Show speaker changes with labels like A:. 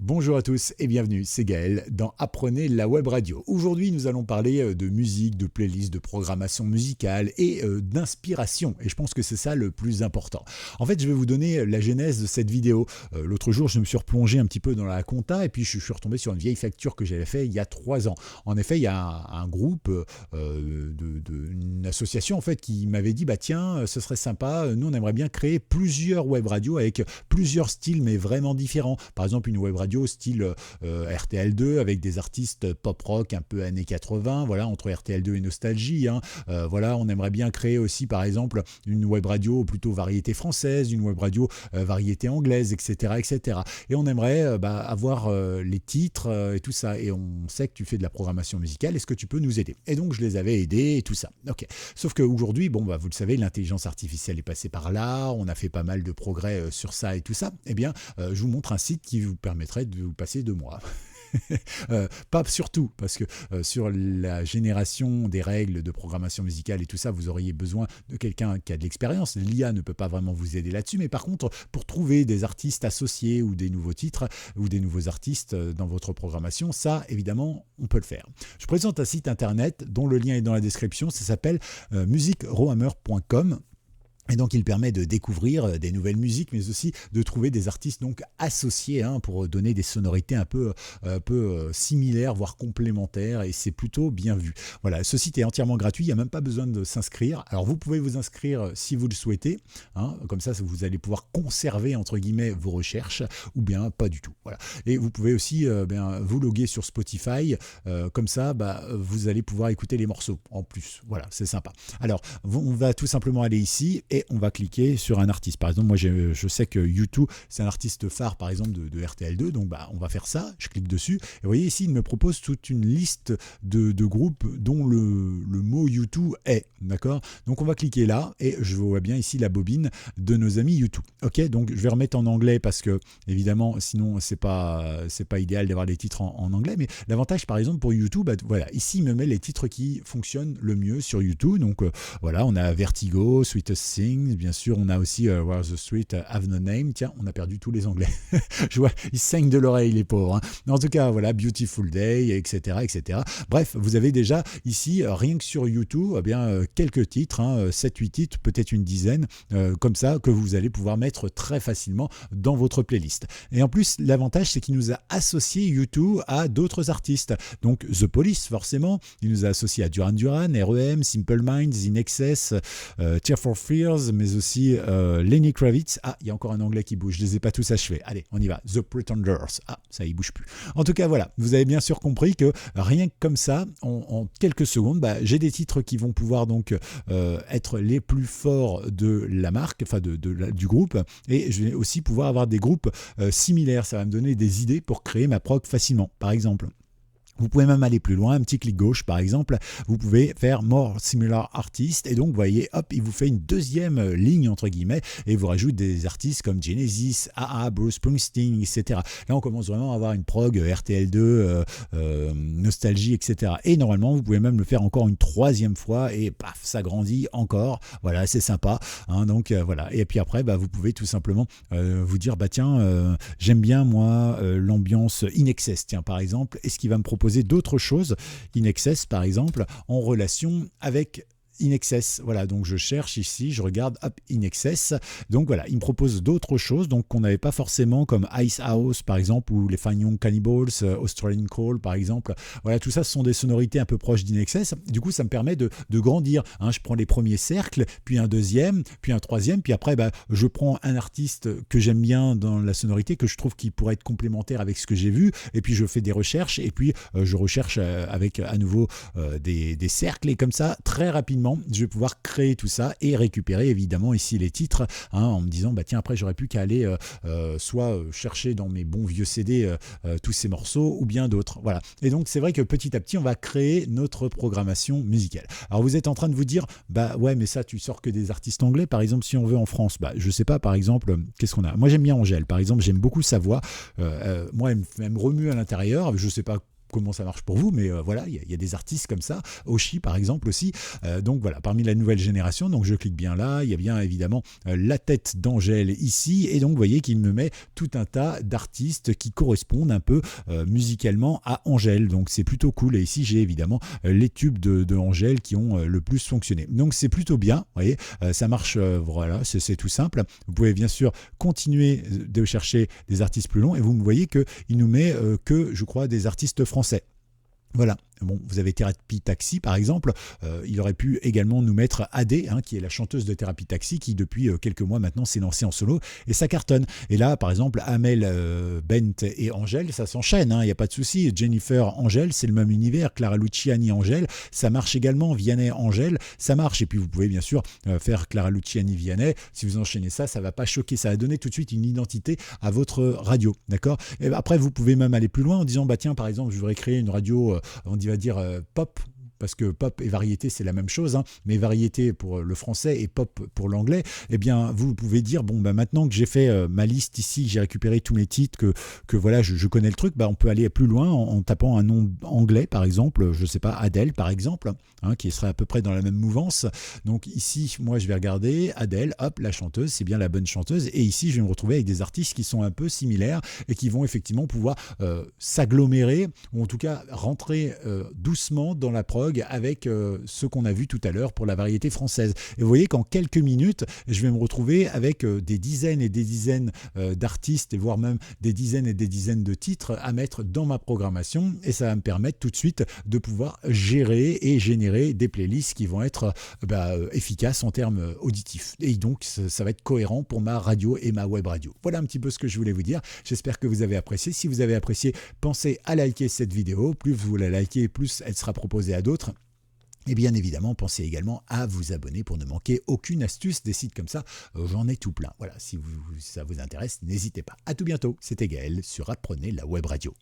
A: Bonjour à tous et bienvenue, c'est Gaël dans Apprenez la web radio. Aujourd'hui, nous allons parler de musique, de playlist, de programmation musicale et d'inspiration. Et je pense que c'est ça le plus important. En fait, je vais vous donner la genèse de cette vidéo. L'autre jour, je me suis replongé un petit peu dans la compta et puis je suis retombé sur une vieille facture que j'avais faite il y a 3 ans. En effet, il y a un groupe, une association en fait qui m'avait dit, bah tiens, ce serait sympa, nous on aimerait bien créer plusieurs web radios avec plusieurs styles mais vraiment différents. Par exemple, une web radio style RTL2 avec des artistes pop rock un peu années 80, voilà, entre RTL2 et Nostalgie. Voilà, on aimerait bien créer aussi par exemple une web radio plutôt variété française, une web radio variété anglaise, etc., etc. Et on aimerait avoir les titres et tout ça. Et on sait que tu fais de la programmation musicale, est-ce que tu peux nous aider? Et donc je les avais aidés et tout ça. Ok. Sauf qu'aujourd'hui, vous le savez, l'intelligence artificielle est passée par là, on a fait pas mal de progrès sur ça et tout ça. Eh bien, je vous montre un site qui vous permettrait de vous passer de moi. Pas surtout, parce que sur la génération des règles de programmation musicale et tout ça, vous auriez besoin de quelqu'un qui a de l'expérience. L'IA ne peut pas vraiment vous aider là-dessus, mais par contre, pour trouver des artistes associés ou des nouveaux titres ou des nouveaux artistes dans votre programmation, ça, évidemment, on peut le faire. Je présente un site internet dont le lien est dans la description, ça s'appelle musicrohammer.com. Et donc, il permet de découvrir des nouvelles musiques, mais aussi de trouver des artistes donc associés pour donner des sonorités un peu similaires, voire complémentaires, et c'est plutôt bien vu. Voilà, ce site est entièrement gratuit, il n'y a même pas besoin de s'inscrire. Alors, vous pouvez vous inscrire si vous le souhaitez, comme ça, vous allez pouvoir conserver, entre guillemets, vos recherches, ou bien pas du tout. Voilà. Et vous pouvez aussi vous loguer sur Spotify, comme ça, vous allez pouvoir écouter les morceaux en plus. Voilà, c'est sympa. Alors, on va tout simplement aller ici, et on va cliquer sur un artiste. Par exemple, moi je sais que U2 c'est un artiste phare par exemple de RTL2, donc on va faire ça, je clique dessus, et vous voyez ici il me propose toute une liste de groupes dont le mot U2 est, d'accord? Donc on va cliquer là, et je vois bien ici la bobine de nos amis U2. Ok, donc je vais remettre en anglais parce que évidemment sinon c'est pas idéal d'avoir les titres en anglais, mais l'avantage par exemple pour U2, voilà, ici il me met les titres qui fonctionnent le mieux sur U2, donc voilà, on a Vertigo, Sweetest Thing, bien sûr, on a aussi Where the Street Have No Name. Tiens, on a perdu tous les anglais. Je vois, ils saignent de l'oreille, les pauvres. En tout cas, voilà, Beautiful Day, etc., etc. Bref, vous avez déjà ici, rien que sur YouTube, quelques titres, 7-8 titres, peut-être une dizaine, comme ça, que vous allez pouvoir mettre très facilement dans votre playlist. Et en plus, l'avantage, c'est qu'il nous a associé YouTube à d'autres artistes. Donc, The Police, forcément, il nous a associé à Duran Duran, R.E.M., Simple Minds, In Excess, Tear for Fears, mais aussi Lenny Kravitz. Ah, il y a encore un anglais qui bouge, je les ai pas tous achevés. Allez, on y va. The Pretenders. Ah, ça y bouge plus. En tout cas, voilà, vous avez bien sûr compris que rien que comme ça, en quelques secondes, j'ai des titres qui vont pouvoir donc être les plus forts de la marque, enfin du groupe, et je vais aussi pouvoir avoir des groupes similaires. Ça va me donner des idées pour créer ma prog facilement. Par exemple, vous pouvez même aller plus loin, un petit clic gauche par exemple, vous pouvez faire More Similar Artists, et donc vous voyez, hop, il vous fait une deuxième ligne entre guillemets, et vous rajoute des artistes comme Genesis, A.A., Bruce Springsteen, etc. Là on commence vraiment à avoir une prog RTL2, Nostalgie, etc. Et normalement vous pouvez même le faire encore une troisième fois, et paf, ça grandit encore, voilà, c'est sympa, donc voilà. Et puis après, vous pouvez tout simplement vous dire, tiens, j'aime bien moi l'ambiance In Excess, tiens par exemple, est-ce qu'il va me proposer d'autres choses, In Excess par exemple, en relation avec In Excess. Voilà, donc je cherche ici, je regarde, hop, In Excess. Donc voilà, il me propose d'autres choses donc qu'on n'avait pas forcément, comme Ice House par exemple, ou les Fine Young Cannibals, Australian Call par exemple. Voilà, tout ça, ce sont des sonorités un peu proches d'In Excess. Du coup, ça me permet de grandir. Je prends les premiers cercles, puis un deuxième, puis un troisième, puis après, je prends un artiste que j'aime bien dans la sonorité, que je trouve qui pourrait être complémentaire avec ce que j'ai vu, et puis je fais des recherches, et puis je recherche avec à nouveau des cercles, et comme ça, très rapidement, je vais pouvoir créer tout ça et récupérer évidemment ici les titres, en me disant tiens, après j'aurais plus qu'à aller soit chercher dans mes bons vieux CD tous ces morceaux ou bien d'autres. Voilà. Et donc c'est vrai que petit à petit on va créer notre programmation musicale. Alors vous êtes en train de vous dire ouais, mais ça tu sors que des artistes anglais, par exemple si on veut en France, je sais pas, par exemple qu'est-ce qu'on a. Moi j'aime bien Angèle par exemple, j'aime beaucoup sa voix, moi elle me remue à l'intérieur, je sais pas comment ça marche pour vous, mais voilà, il y a des artistes comme ça, Oshi par exemple aussi. Donc voilà, parmi la nouvelle génération, donc je clique bien là, il y a bien évidemment la tête d'Angèle ici, et donc vous voyez qu'il me met tout un tas d'artistes qui correspondent un peu musicalement à Angèle, donc c'est plutôt cool. Et ici j'ai évidemment les tubes de Angèle qui ont le plus fonctionné. Donc c'est plutôt bien, vous voyez, ça marche, voilà, c'est tout simple. Vous pouvez bien sûr continuer de chercher des artistes plus longs, et vous voyez qu'il nous met que, je crois, des artistes français. Voilà. Bon, vous avez Thérapie Taxi par exemple, il aurait pu également nous mettre Adé, qui est la chanteuse de Thérapie Taxi, qui depuis quelques mois maintenant s'est lancée en solo, et ça cartonne. Et là par exemple Amel Bent et Angèle, ça s'enchaîne, il n'y a pas de souci. Jennifer Angèle, c'est le même univers. Clara Luciani Angèle, ça marche également. Vianney Angèle, ça marche. Et puis vous pouvez bien sûr faire Clara Luciani Vianney. Si vous enchaînez ça, ça va pas choquer, ça va donner tout de suite une identité à votre radio, d'accord. Et après vous pouvez même aller plus loin en disant, bah tiens, par exemple, je voudrais créer une radio, va dire pop, parce que pop et variété c'est la même chose, mais variété pour le français et pop pour l'anglais. Eh bien vous pouvez dire, bon bah maintenant que j'ai fait ma liste ici, j'ai récupéré tous mes titres, que voilà, je connais le truc, bah on peut aller plus loin en tapant un nom anglais par exemple, je sais pas, Adele par exemple, qui serait à peu près dans la même mouvance. Donc ici moi je vais regarder Adele, hop, la chanteuse, c'est bien la bonne chanteuse, et ici je vais me retrouver avec des artistes qui sont un peu similaires et qui vont effectivement pouvoir s'agglomérer, ou en tout cas rentrer doucement dans la prog avec ce qu'on a vu tout à l'heure pour la variété française. Et vous voyez qu'en quelques minutes, je vais me retrouver avec des dizaines et des dizaines d'artistes, et voire même des dizaines et des dizaines de titres à mettre dans ma programmation, et ça va me permettre tout de suite de pouvoir gérer et générer des playlists qui vont être efficaces en termes auditifs. Et donc, ça va être cohérent pour ma radio et ma web radio. Voilà un petit peu ce que je voulais vous dire. J'espère que vous avez apprécié. Si vous avez apprécié, pensez à liker cette vidéo. Plus vous la likez, plus elle sera proposée à d'autres. Et bien évidemment, pensez également à vous abonner pour ne manquer aucune astuce. Des sites comme ça, j'en ai tout plein. Voilà, si ça vous intéresse, n'hésitez pas. À tout bientôt, c'était Gaël sur Apprenez la web radio.